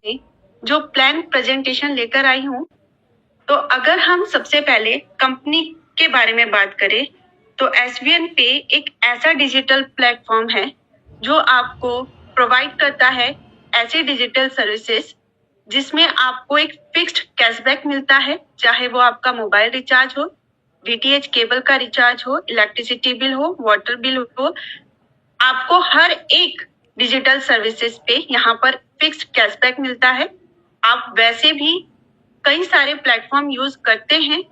जो plan presentation लेकर आई हूँ। तो अगर हम सबसे पहले कंपनी के बारे में बात करें तो एसवीएन पे एक ऐसा डिजिटल प्लेटफॉर्म है जो आपको प्रोवाइड करता है ऐसी डिजिटल सर्विसेज जिसमें आपको एक फिक्स्ड कैशबैक मिलता है, चाहे वो आपका मोबाइल रिचार्ज हो, डीटीएच केबल का रिचार्ज हो, इलेक्ट्रिसिटी बिल हो, वाटर बिल हो। आपको हर एक डिजिटल सर्विसेज पे यहाँ पर फिक्स्ड कैशबैक मिलता है। आप वैसे भी कई सारे प्लेटफॉर्म यूज करते हैं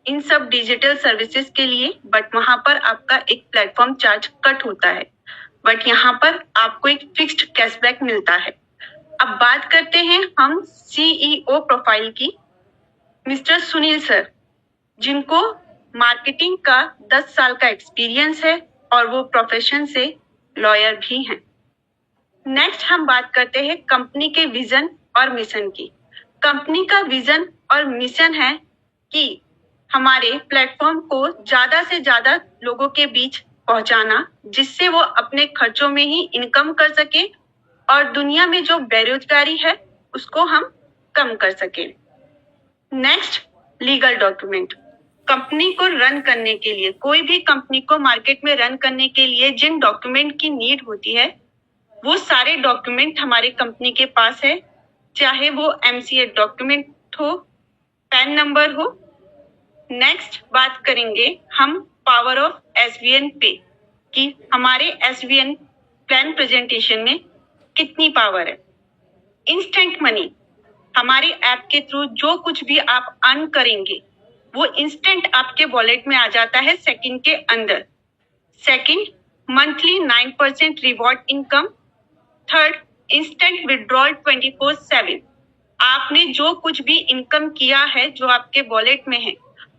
इन सब डिजिटल सर्विसेज के लिए, बट वहां पर आपका एक प्लेटफॉर्म चार्ज कट होता है, बट यहाँ पर आपको एक फिक्स्ड कैशबैक मिलता है। अब बात करते हैं हम सीईओ प्रोफाइल की। मिस्टर सुनील सर, जिनको मार्केटिंग का 10 साल का एक्सपीरियंस है और वो प्रोफेशन से लॉयर भी हैं। नेक्स्ट हम बात करते हैं कंपनी के विजन और मिशन की। कंपनी का विजन और मिशन है कि हमारे प्लेटफॉर्म को ज्यादा से ज्यादा लोगों के बीच पहुंचाना, जिससे वो अपने खर्चों में ही इनकम कर सके और दुनिया में जो बेरोजगारी है उसको हम कम कर सके। Next, legal document. कंपनी को रन करने के लिए, कोई भी कंपनी को मार्केट में रन करने के लिए जिन डॉक्यूमेंट की नीड होती है वो सारे डॉक्यूमेंट हमारे कंपनी के पास है, चाहे वो एमसीए डॉक्यूमेंट हो, पैन नंबर हो। नेक्स्ट बात करेंगे हम पावर ऑफ एसवीएन पे कि हमारे एसवीएन प्लान प्रेजेंटेशन में कितनी पावर है। इंस्टेंट मनी, हमारे ऐप के थ्रू जो कुछ भी आप अर्न करेंगे वो इंस्टेंट आपके वॉलेट में आ जाता है सेकंड के अंदर। Second, monthly 9% reward income. Third, instant withdrawal 24/7। आपने जो कुछ भी इनकम किया है जो आपके वॉलेट में है,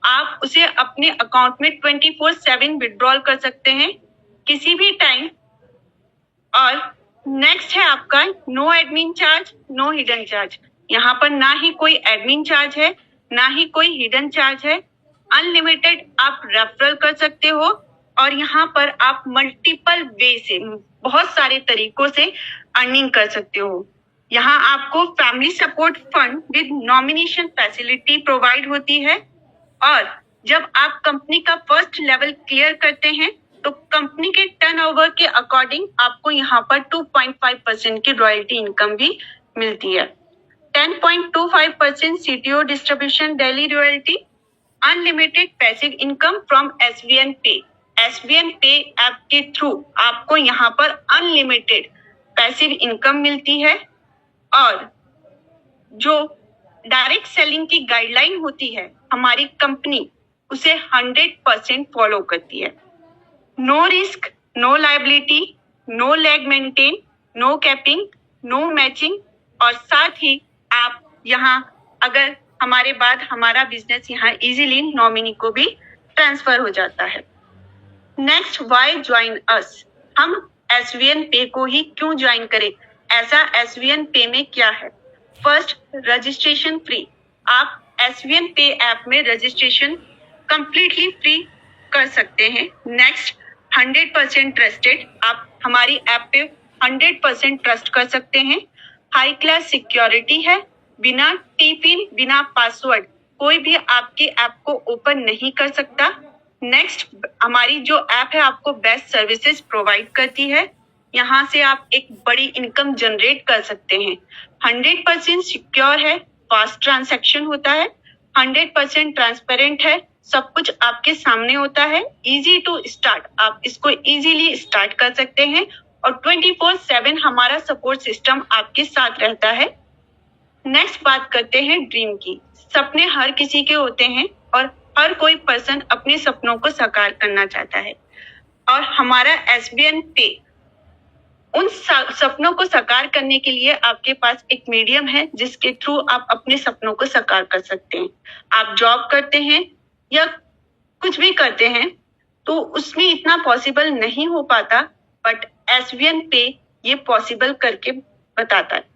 आप उसे अपने अकाउंट में 24/7 विड्रॉल कर सकते हैं किसी भी टाइम। और नेक्स्ट है आपका no admin charge, no hidden charge. यहाँ पर ना ही कोई एडमिन चार्ज है, ना ही कोई हिडन चार्ज है। अनलिमिटेड आप रेफरल कर सकते हो और यहाँ पर आप मल्टीपल वे से, बहुत सारे तरीकों से अर्निंग कर सकते हो। यहाँ आपको family support fund with nomination facility provide होती है और जब आप कंपनी का फर्स्ट लेवल क्लियर करते हैं तो कंपनी के टर्नओवर के अकॉर्डिंग आपको यहाँ पर 2.5% की रॉयल्टी इनकम भी मिलती है। 10.25% CTO distribution daily royalty. Unlimited passive income from SVN पे। एसवीएन पे ऐप के थ्रू आपको यहाँ पर अनलिमिटेड पैसिव इनकम मिलती है और जो डायरेक्ट सेलिंग की गाइडलाइन होती है हमारी कंपनी उसे 100% फॉलो करती है। No risk, no liability, no lag maintain, no capping, no matching और साथ ही आप यहाँ अगर हमारे बाद हमारा बिजनेस यहाँ इजीली नॉमिनी को भी ट्रांसफर हो जाता है। Next, why join us. हम एसवीएन पे को ही क्यों ज्वाइन करें, ऐसा एसवीएन पे में क्या है। First, registration free. आप एसवीएन पे ऐप में रजिस्ट्रेशन कंप्लीटली फ्री कर सकते हैं। Next, 100% trusted. आप हमारी ऐप पे 100% ट्रस्ट कर सकते हैं। हाई क्लास सिक्योरिटी है, बिना टीपिन, बिना पासवर्ड कोई भी आपके ऐप को ओपन नहीं कर सकता। नेक्स्ट, हमारी जो ऐप है आपको बेस्ट सर्विसेज प्रोवाइड करती है, यहाँ से आप एक बड़ी इनकम जनरेट कर सकते हैं। 100% सिक्योर है, फास्ट ट्रांजैक्शन होता है, 100% ट्रांसपेरेंट है, सब कुछ आपके सामने होता है। इजी टू स्टार्ट, आप इसको इजीली स्टार्ट कर सकते हैं और 24/7 हमारा सपोर्ट सिस्टम आपके साथ रहता है। नेक्स्ट बात करते हैं ड्रीम की। सपने हर किसी के होते हैं और हर कोई पर्सन अपने सपनों को साकार करना चाहता है और हमारा एसबीएन पे उन सपनों को साकार करने के लिए आपके पास एक मीडियम है जिसके थ्रू आप अपने सपनों को साकार कर सकते हैं। आप जॉब करते हैं या कुछ भी करते हैं तो उसमें इतना पॉसिबल नहीं हो पाता, बट एसबीएन पे ये पॉसिबल करके बताता है।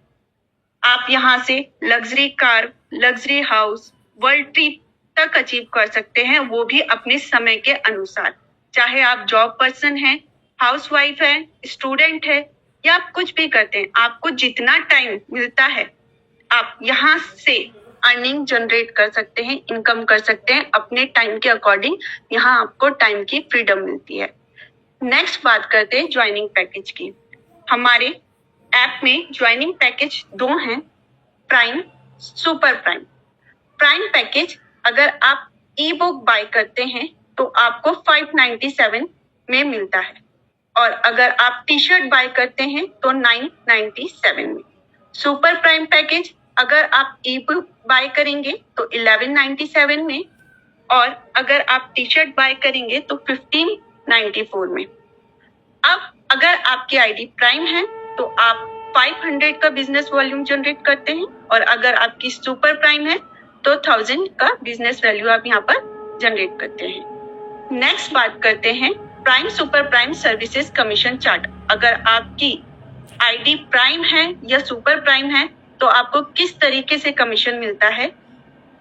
आप यहाँ से luxury car, luxury house, world trip तक अचीव कर सकते हैं, वो भी अपने समय के अनुसार। चाहे आप जॉब पर्सन हैं, हाउसवाइफ है, स्टूडेंट है या आप कुछ भी करते हैं, आपको जितना टाइम मिलता है आप यहाँ से अर्निंग जनरेट कर सकते हैं, इनकम कर सकते हैं अपने टाइम के अकॉर्डिंग। यहाँ आपको टाइम की फ्रीडम मिलती है। नेक्स्ट बात करते हैं ज्वाइनिंग पैकेज की। हमारे ऐप में ज्वाइनिंग पैकेज 2 हैं, prime, super prime. Prime package अगर आप ई बुक बाय करते हैं तो आपको 597 में मिलता है, और अगर आप टी शर्ट बाय करते हैं तो 997 में। सुपर प्राइम पैकेज अगर आप ई बुक बाय करेंगे तो 1197 में, और अगर आप टी शर्ट बाय करेंगे तो 1594 में। अब अगर आपकी आईडी प्राइम है तो आप 500 का बिजनेस वॉल्यूम जनरेट करते हैं, और अगर आपकी सुपर प्राइम है तो 1000 का बिजनेस वैल्यू आप यहाँ पर जनरेट करते हैं। नेक्स्ट बात करते हैं prime super prime services commission chart. अगर आपकी आईडी प्राइम है या सुपर प्राइम है तो आपको किस तरीके से कमीशन मिलता है।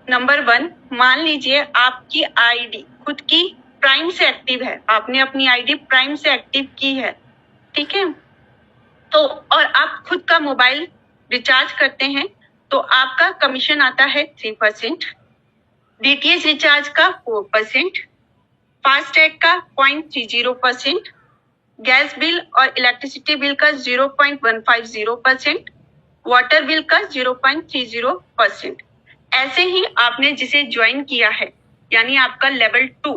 नंबर 1, मान लीजिए आपकी आईडी खुद की प्राइम से एक्टिव है, आपने अपनी आईडी प्राइम से एक्टिव की है, ठीक है, तो और आप खुद का मोबाइल रिचार्ज करते हैं तो आपका कमीशन आता है 3%, डीटीएच रिचार्ज का 4%, फास्टैग का 0.30%, गैस बिल और इलेक्ट्रिसिटी बिल का 0.150%, वाटर बिल का 0.30%। ऐसे ही आपने जिसे ज्वाइन किया है, यानी आपका लेवल 2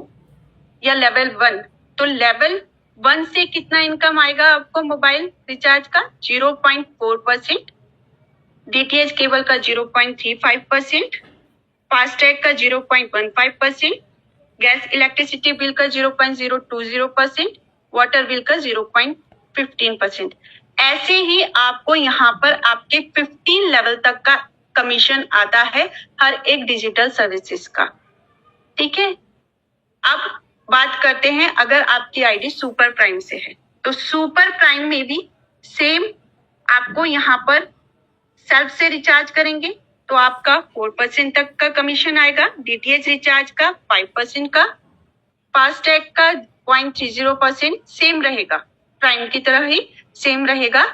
या लेवल 1, तो लेवल 1 से कितना इनकम आएगा आपको मोबाइल रिचार्ज का 0.4%, डीटीएच केबल का 0.35%, फास्टैग का 0.15%, गैस इलेक्ट्रिसिटी बिल का 0.020%, वाटर बिल का 0.15%। ऐसे ही आपको यहाँ पर आपके 15 लेवल तक का कमीशन आता है हर एक डिजिटल सर्विसेज का, ठीक है। अब बात करते हैं अगर आपकी आईडी सुपर प्राइम से है तो सुपर प्राइम में भी सेम आपको यहाँ पर सेल्फ से रिचार्ज करेंगे तो आपका 4% तक का कमीशन आएगा, डीटीएच रिचार्ज का 5% का, फास्टैग का 0.30% सेम रहेगा, प्राइम की तरह ही सेम रहेगा।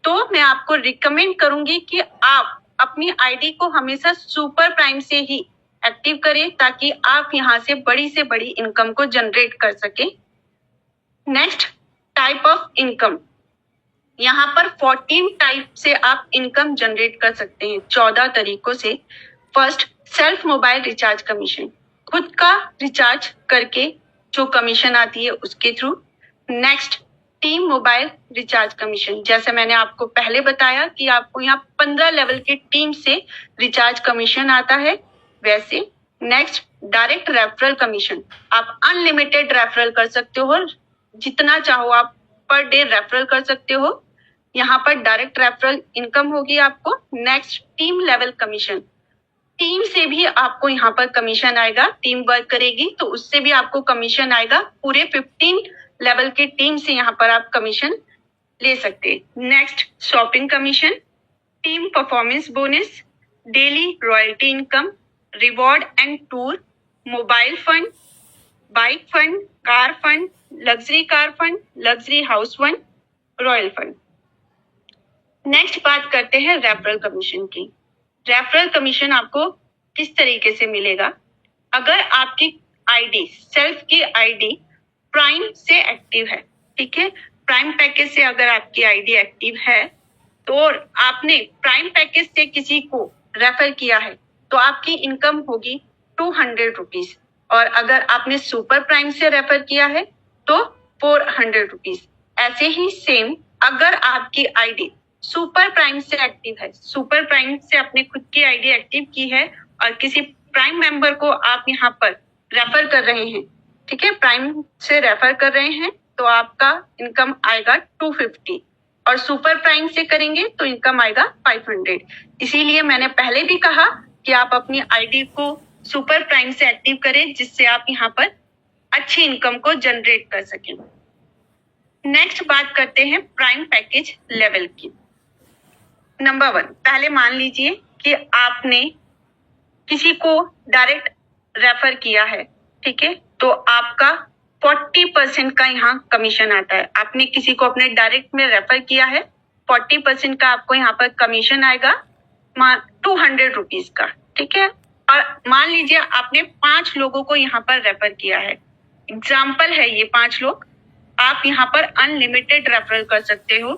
तो मैं आपको रिकमेंड करूंगी कि आप अपनी आईडी को हमेशा सुपर प्राइम से ही एक्टिव करें ताकि आप यहाँ से बड़ी इनकम को जनरेट कर सके। Next, type of income. यहाँ पर 14 टाइप से आप इनकम जनरेट कर सकते हैं, 14 तरीकों से। First, self mobile recharge commission, खुद का रिचार्ज करके जो कमीशन आती है उसके through. Next, team mobile recharge commission, जैसे मैंने आपको पहले बताया कि आपको यहाँ 15 लेवल की टीम से रिचार्ज कमीशन आता है, वैसे। नेक्स्ट, डायरेक्ट रेफरल कमीशन, आप अनलिमिटेड रेफरल कर सकते हो, जितना चाहो आप पर डे रेफरल कर सकते हो, यहाँ पर डायरेक्ट रेफरल इनकम होगी आपको। Next, team level commission, team से भी आपको यहाँ पर कमीशन आएगा, टीम वर्क करेगी तो उससे भी आपको कमीशन आएगा। पूरे 15 लेवल की टीम से यहाँ पर आप कमीशन ले सकते हैं। Next, shopping commission, team performance bonus, daily royalty income, reward and tour, mobile fund, bike fund, car fund, luxury car fund, luxury house fund, royal fund. Next बात करते हैं रेफरल कमीशन की। रेफरल कमीशन आपको किस तरीके से मिलेगा। अगर आपकी आईडी, सेल्फ की आईडी प्राइम से एक्टिव है, ठीक है, प्राइम पैकेज से अगर आपकी आईडी एक्टिव है तो आपने प्राइम पैकेज से किसी को रेफर किया है तो आपकी इनकम होगी 200 रुपीज, और अगर आपने सुपर प्राइम से रेफर किया है तो 400 रुपीज। ऐसे ही सेम अगर आपकी आईडी सुपर प्राइम से एक्टिव है, सुपर प्राइम से आपने खुद की आईडी एक्टिव की है और किसी प्राइम मेंबर को आप यहाँ पर रेफर कर रहे हैं, ठीक है, प्राइम से रेफर कर रहे हैं तो आपका इनकम आएगा 250, और सुपर प्राइम से करेंगे तो इनकम आएगा 500। इसीलिए मैंने पहले भी कहा कि आप अपनी आईडी को सुपर प्राइम से एक्टिव करें जिससे आप यहाँ पर अच्छी इनकम को जनरेट कर सकें। नेक्स्ट बात करते हैं प्राइम पैकेज लेवल की। नंबर 1, पहले मान लीजिए कि आपने किसी को डायरेक्ट रेफर किया है, ठीक है, तो आपका 40% का यहाँ कमीशन आता है। आपने किसी को अपने डायरेक्ट में रेफर किया है, 40% का आपको यहाँ पर कमीशन आएगा। 200 रुपीज का, ठीक है। और मान लीजिए आपने 5 लोगों को यहाँ पर रेफर किया है, एग्जाम्पल है ये 5 लोग, आप यहाँ पर अनलिमिटेड रेफरल कर सकते हो,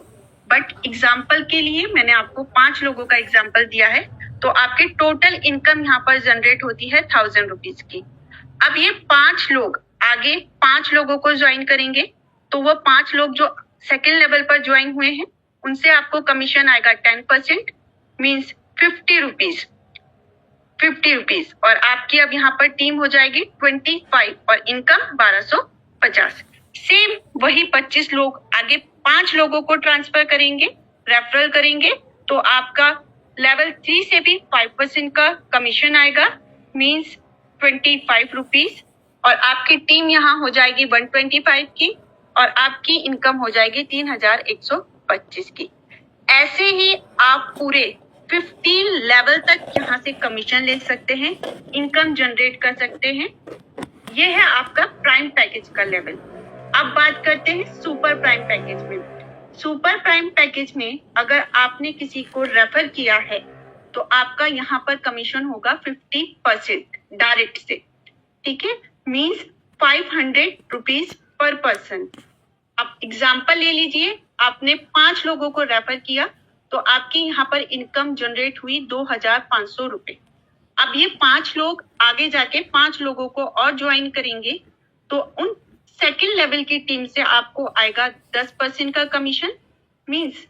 बट एग्जाम्पल के लिए मैंने आपको 5 लोगों का एग्जाम्पल दिया है। तो आपकी टोटल इनकम यहाँ पर जनरेट होती है 1000 रुपीज की। अब ये 5 लोग आगे 5 लोगों को ज्वाइन करेंगे, तो वो 5 लोग जो सेकेंड लेवल पर ज्वाइन हुए हैं उनसे आपको कमीशन आएगा 10%, मीन्स 50 रुपीज, 50 रुपीज। और आपकी अब यहाँ पर टीम हो जाएगी 25 और इनकम 1250। सेम वही 25 लोग आगे 5 लोगों को ट्रांसफर करेंगे, रेफरल करेंगे, तो आपका लेवल 3 से भी 5% का कमीशन आएगा, मीन्स 25 रुपीज। और आपकी टीम यहाँ हो जाएगी 125 की और आपकी इनकम हो जाएगी 3125 की। ऐसे ही आप पूरे 15 लेवल तक यहाँ से कमीशन ले सकते हैं, इनकम जनरेट कर सकते हैं। ये है आपका प्राइम पैकेज का लेवल। अब बात करते हैं सुपर प्राइम पैकेज में। सुपर प्राइम पैकेज में अगर आपने किसी को रेफर किया है तो आपका यहाँ पर कमीशन होगा 50% डायरेक्ट से, ठीक है, मीन्स 500 रुपीज पर पर्सन। अब एग्जाम्पल ले लीजिए, आपने 5 लोगों को रेफर किया तो आपकी यहाँ पर इनकम जनरेट हुई 2500 रुपए। अब ये 5 लोग आगे जाके 5 लोगों को और ज्वाइन करेंगे, तो उन सेकेंड लेवल की टीम से आपको आएगा 10% का कमीशन, मीन्स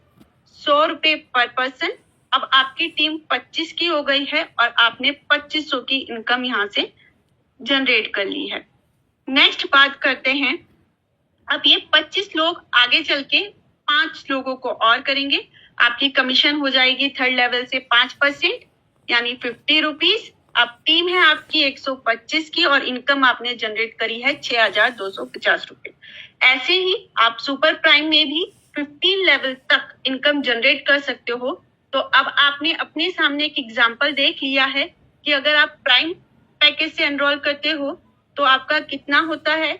100 रुपए पर पर्सन। अब आपकी टीम 25 की हो गई है और आपने 2500 की इनकम यहाँ से जनरेट कर ली है। नेक्स्ट बात करते हैं, अब ये 25 लोग आगे चल के 5 लोगों को और करेंगे, आपकी कमीशन हो जाएगी थर्ड लेवल से 5%, यानी 50 रुपीज। अब टीम है आपकी 125 की और इनकम आपने जनरेट करी है 6250 रुपए। ऐसे ही आप सुपर प्राइम में भी 15 लेवल तक इनकम जनरेट कर सकते हो। तो अब आपने अपने सामने एक एग्जांपल देख लिया है कि अगर आप प्राइम पैकेज से एनरोल करते हो तो आपका कितना होता है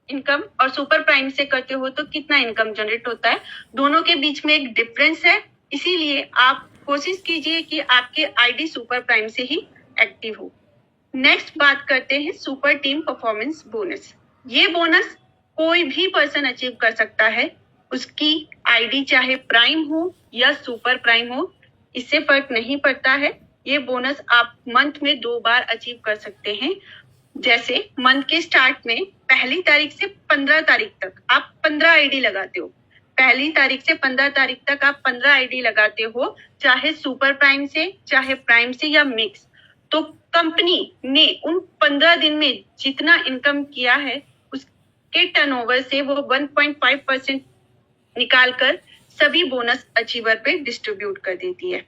इनकम, और सुपर प्राइम से करते हो तो कितना इनकम जनरेट होता है। दोनों के बीच में एक डिफरेंस है, इसीलिए आप कोशिश कीजिए कि आपके आईडी सुपर प्राइम से ही एक्टिव हो। नेक्स्ट बात करते हैं सुपर टीम परफॉर्मेंस बोनस। ये बोनस कोई भी पर्सन अचीव कर सकता है, उसकी आईडी चाहे प्राइम हो या सुपर प्राइम हो, इससे फर्क नहीं पड़ता है। ये बोनस आप मंथ में 2 बार अचीव कर सकते हैं। जैसे मंथ के स्टार्ट में 1 तारीख से 15 तारीख तक आप 15 आईडी लगाते हो, 1 तारीख से 15 तारीख तक आप 15 आईडी लगाते हो, चाहे सुपर प्राइम से चाहे प्राइम से या मिक्स। तो कंपनी ने उन 15 दिन में जितना इनकम किया है उसके टर्नओवर से वो 1.5% निकालकर सभी बोनस अचीवर पे डिस्ट्रीब्यूट कर देती है।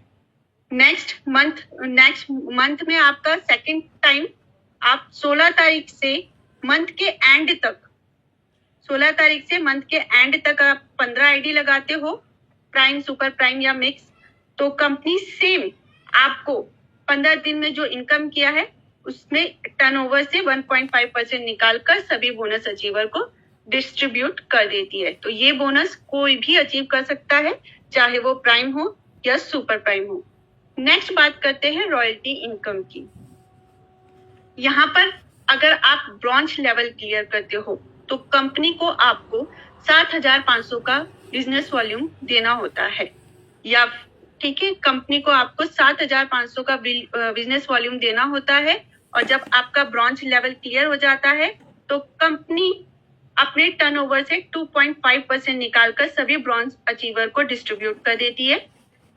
नेक्स्ट मंथ में आपका सेकंड टाइम आप 16 तारीख से मंथ के एंड तक, 16 तारीख से मंथ के एंड तक आप 15 आईडी लगाते हो, प्राइम सुपर प्राइम या मिक्स। तो कंपनी सेम आपको 15 दिन में जो इनकम किया है उसमें टर्नओवर से 1.5% निकालकर सभी बोनस अचीवर को डिस्ट्रीब्यूट कर देती है। तो ये बोनस कोई भी अचीव कर सकता है, चाहे वो प्राइम हो या सुपर प्राइम हो। नेक्स्ट बात करते हैं रॉयल्टी इनकम की। यहाँ पर अगर आप ब्रॉन्ज लेवल क्लियर करते हो तो कंपनी को आपको 7500 का बिजनेस वॉल्यूम देना होता है, या ठीक है, कंपनी को आपको 7500 का बिजनेस वॉल्यूम देना होता है। और जब आपका ब्रॉन्ज लेवल क्लियर हो जाता है तो कंपनी अपने टर्नओवर से 2.5% निकालकर सभी ब्रॉन्ज अचीवर को डिस्ट्रीब्यूट कर देती है।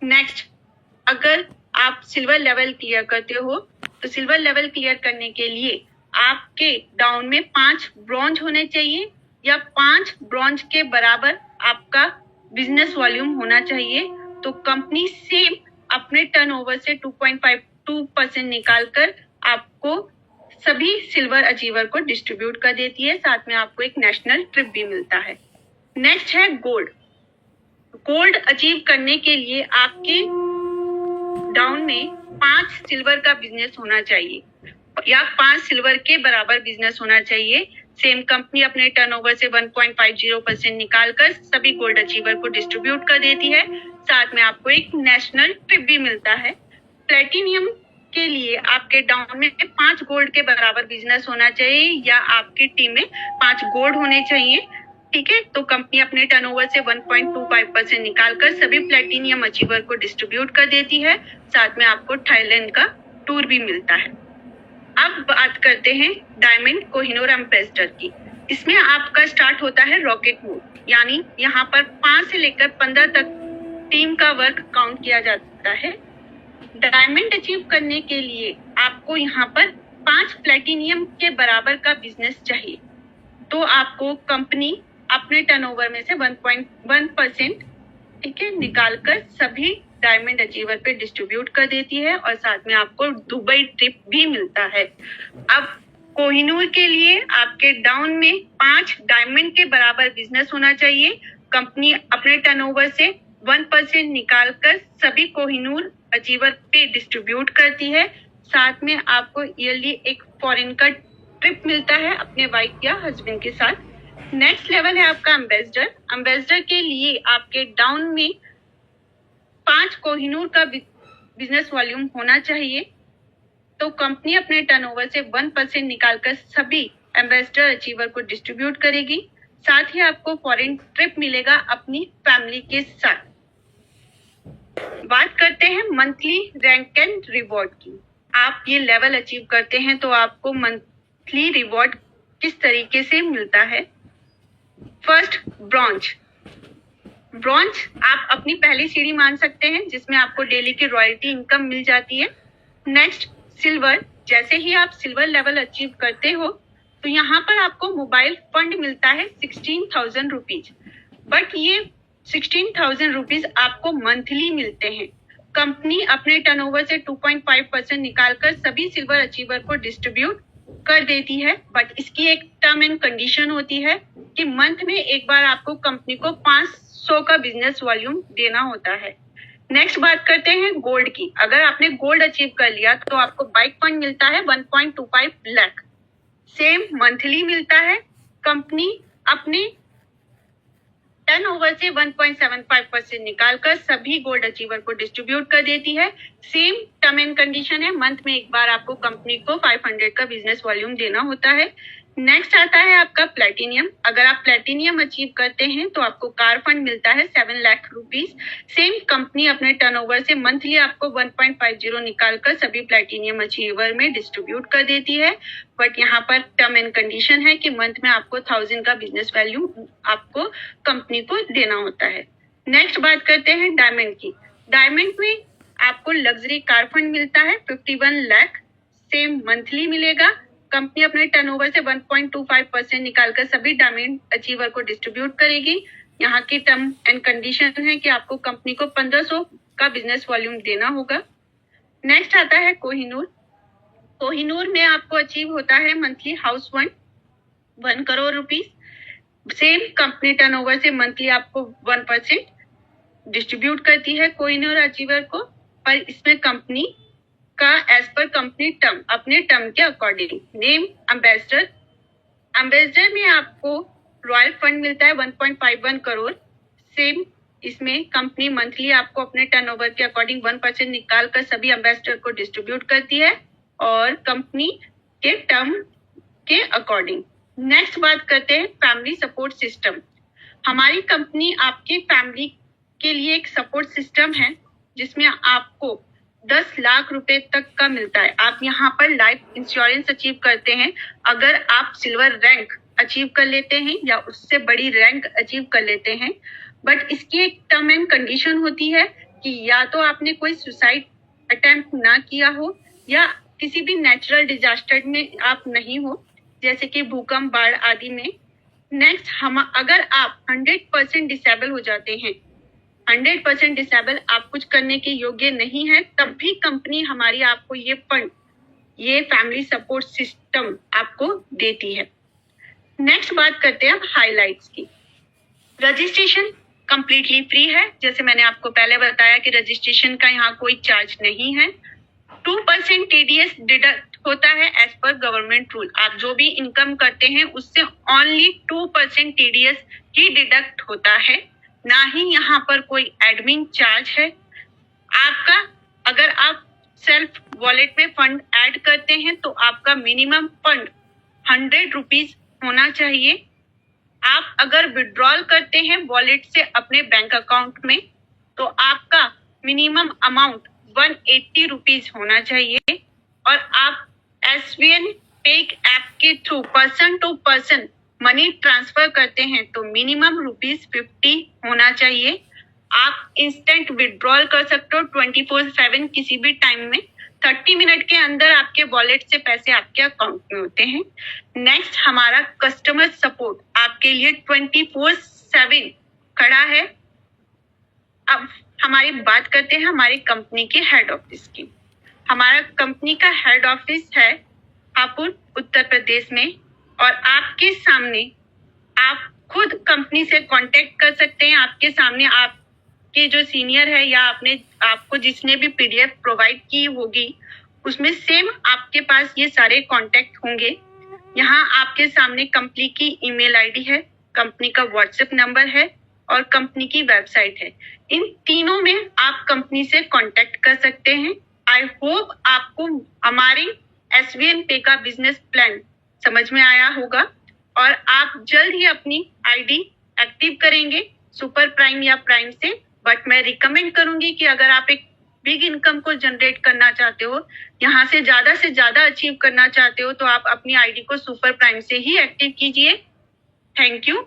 नेक्स्ट, अगर आप सिल्वर लेवल क्लियर करते हो तो सिल्वर लेवल क्लियर करने के लिए आपके डाउन में 5 ब्रॉन्ज होने चाहिए या 5 ब्रॉन्ज के बराबर आपका बिजनेस वॉल्यूम होना चाहिए। तो कंपनी सेम अपने टर्नओवर से 2.52% निकालकर आपको सभी सिल्वर अचीवर को डिस्ट्रीब्यूट कर देती है, साथ में आपको एक नेशनल ट्रिप भी मिलता है। नेक्स्ट है गोल्ड। गोल्ड अचीव करने के लिए आपके डाउन में 5 सिल्वर का बिजनेस होना चाहिए या 5 सिल्वर के बराबर बिजनेस होना चाहिए। सेम कंपनी अपने टर्नओवर से 1.50% निकालकर सभी गोल्ड अचीवर को डिस्ट्रीब्यूट कर देती है, साथ में आपको एक नेशनल ट्रिप भी मिलता है। प्लेटिनियम के लिए आपके डाउन में 5 गोल्ड के बराबर बिजनेस होना चाहिए या आपकी टीम में 5 गोल्ड होने चाहिए। ठीक है, तो कंपनी अपने टर्नओवर से 1.25% निकालकर सभी प्लेटिनियम अचीवर को डिस्ट्रीब्यूट कर देती है। साथ में आपको थाईलैंड का टूर भी मिलता है। अब बात करते हैं डायमंड कोहिनूर एम्बेसडर की। इसमें आपका स्टार्ट होता है रॉकेट मोड, यानी यहाँ पर 5 से लेकर 15 तक टीम का वर्क काउंट किया जाता है। डायमंड अचीव करने के लिए आपको यहाँ पर 5 प्लेटिनियम के बराबर का बिजनेस चाहिए, तो आपको कंपनी अपने टर्नओवर में से 1.1% ठीक है निकालकर सभी डायमंड अचीवर पे डिस्ट्रीब्यूट कर देती है और साथ में आपको दुबई ट्रिप भी मिलता है। अब कोहिनूर के लिए आपके डाउन में 5 डायमंड के बराबर बिजनेस होना चाहिए। कंपनी अपने टर्नओवर से 1% निकालकर सभी कोहिनूर अचीवर पे डिस्ट्रीब्यूट करती है। साथ में आपको ईयरली एक फॉरेन का ट्रिप मिलता है अपने वाइफ या हस्बैंड के साथ। नेक्स्ट लेवल है आपका एम्बेसडर। एम्बेसडर के लिए आपके डाउन में 5 कोहिनूर का बिजनेस वॉल्यूम होना चाहिए, तो कंपनी अपने टर्नओवर से 1% निकालकर सभी एम्बेसडर अचीवर को डिस्ट्रीब्यूट करेगी। साथ ही आपको फॉरेन ट्रिप मिलेगा अपनी फैमिली के साथ। बात करते हैं मंथली रैंक एंड रिवॉर्ड की। आप ये लेवल अचीव करते हैं तो आपको मंथली रिवॉर्ड किस तरीके से मिलता है। फर्स्ट, ब्रॉन्ज आप अपनी पहली सीढ़ी मान सकते हैं, जिसमें आपको डेली की रॉयल्टी इनकम मिल जाती है। Next, silver. जैसे ही आप सिल्वर लेवल अचीव करते हो तो यहाँ पर आपको मोबाइल फंड मिलता है 16,000 रुपीज, बट ये 16,000 रुपीज आपको मंथली मिलते हैं। कंपनी अपने टर्नओवर से 2.5% निकालकर सभी सिल्वर अचीवर को डिस्ट्रीब्यूट कर देती है, बट इसकी एक टर्म एंड कंडीशन होती है कि मंथ में एक बार आपको कंपनी को 500 का बिजनेस वॉल्यूम देना होता है। नेक्स्ट बात करते हैं गोल्ड की। अगर आपने गोल्ड अचीव कर लिया तो आपको बाइक फंड मिलता है 1.25 लाख, सेम मंथली मिलता है। कंपनी अपने टर्नओवर से 1.75% निकालकर सभी गोल्ड अचीवर को डिस्ट्रीब्यूट कर देती है। सेम टर्म एंड कंडीशन है, मंथ में एक बार आपको कंपनी को 500 का बिजनेस वॉल्यूम देना होता है। नेक्स्ट आता है आपका प्लेटिनियम। अगर आप प्लेटिनियम अचीव करते हैं तो आपको कार फंड मिलता है 7 लाख रुपीज। सेम कंपनी अपने टर्नओवर से मंथली आपको 1.50 निकालकर सभी प्लेटिनियम अचीवर में डिस्ट्रीब्यूट कर देती है, बट यहाँ पर टर्म एंड कंडीशन है कि मंथ में आपको 1000 का बिजनेस वैल्यू आपको कंपनी को देना होता है। नेक्स्ट बात करते हैं डायमंड की। डायमंड में आपको लग्जरी कार फंड मिलता है 51 लाख, सेम मंथली मिलेगा। कंपनी अपने टर्नओवर से 1.25% निकालकर सभी डायमंड अचीवर को डिस्ट्रीब्यूट करेगी। यहाँ की टर्म एंड कंडीशन है कि आपको कंपनी को 1500 का बिजनेस वॉल्यूम देना होगा। नेक्स्ट आता है कोहिनूर। कोहिनूर में आपको अचीव होता है monthly house fund 1 crore rupees. Same company turnover से मंथली आपको 1% डिस्ट्रीब्यूट करती है कोहिनूर अचीवर को, पर इसमें कंपनी का एज पर कंपनी टर्म अपने टर्म के अकॉर्डिंग नेम एम्बेसडर में आपको रॉयल फंड मिलता है 1.51 करोड़। सेम इसमें कंपनी मंथली आपको अपने टर्नओवर के अकॉर्डिंग 1% निकाल कर सभी एम्बेसडर को डिस्ट्रीब्यूट करती है और कंपनी के टर्म के अकॉर्डिंग। नेक्स्ट बात करते हैं फैमिली सपोर्ट सिस्टम। हमारी कंपनी आपके फैमिली के लिए एक सपोर्ट सिस्टम है जिसमें आपको 10 लाख रुपए तक का मिलता है। आप यहाँ पर लाइफ इंश्योरेंस अचीव करते हैं। अगर आप सिल्वर रैंक अचीव कर लेते हैं या उससे बड़ी रैंक अचीव कर लेते हैं, बट इसकी एक टर्म एंड कंडीशन होती है कि या तो आपने कोई सुसाइड अटेम्प्ट ना किया हो या किसी भी नेचुरल डिजास्टर में आप नहीं हो, जैसे कि भूकंप, बाढ़ आदि में। नेक्स्ट, अगर आप 100% डिसेबल हो जाते हैं, 100% डिसेबल, आप कुछ करने के योग्य नहीं है, तब भी कंपनी हमारी आपको ये फंड, ये फैमिली सपोर्ट सिस्टम आपको देती है। नेक्स्ट बात करते हैं हाइलाइट्स की। रजिस्ट्रेशन कंप्लीटली फ्री है। जैसे मैंने आपको पहले बताया कि रजिस्ट्रेशन का यहाँ कोई चार्ज नहीं है। 2% TDS डिडक्ट होता है एज पर गवर्नमेंट रूल। आप जो भी इनकम करते हैं उससे ओनली 2% TDS ही डिडक्ट होता है, ना ही यहाँ पर कोई एडमिन चार्ज है। आपका अगर आप वॉलेट में फंड ऐड करते हैं तो आपका मिनिमम फंड 100 रुपीज होना चाहिए। आप अगर विड्रॉल करते हैं वॉलेट से अपने बैंक अकाउंट में तो आपका मिनिमम अमाउंट 180 रुपीज होना चाहिए। और आप SVN पे ऐप के through person to person money transfer करते हैं तो मिनिमम ₹50 होना चाहिए। आप इंस्टेंट विड्रॉल कर सकते हो 24/7 किसी भी टाइम में। 30 मिनट के अंदर आपके वॉलेट से पैसे आपके अकाउंट में होते हैं। नेक्स्ट, हमारा कस्टमर सपोर्ट आपके लिए 24/7 खड़ा है। अब हमारी बात करते हैं हमारी कंपनी के हेड ऑफिस की। हमारा कंपनी का हेड ऑफिस है हापुड़, उत्तर प्रदेश में। और आपके सामने आप खुद कंपनी से कांटेक्ट कर सकते हैं। आपके सामने आपके जो सीनियर है या आपको जिसने भी PDF प्रोवाइड की होगी उसमें सेम आपके पास ये सारे कांटेक्ट होंगे। यहाँ आपके सामने कंपनी की ईमेल आईडी है, कंपनी का WhatsApp नंबर है और कंपनी की वेबसाइट है। इन तीनों में आप कंपनी से कांटेक्ट कर सकते हैं। आई होप आपको हमारी SVN पे का बिजनेस प्लान समझ में आया होगा और आप जल्द ही अपनी ID एक्टिव करेंगे सुपर प्राइम या प्राइम से। बट मैं रिकमेंड करूंगी कि अगर आप एक बिग इनकम को जनरेट करना चाहते हो, यहाँ से ज्यादा अचीव करना चाहते हो तो आप अपनी ID को सुपर प्राइम से ही एक्टिव कीजिए। Thank you.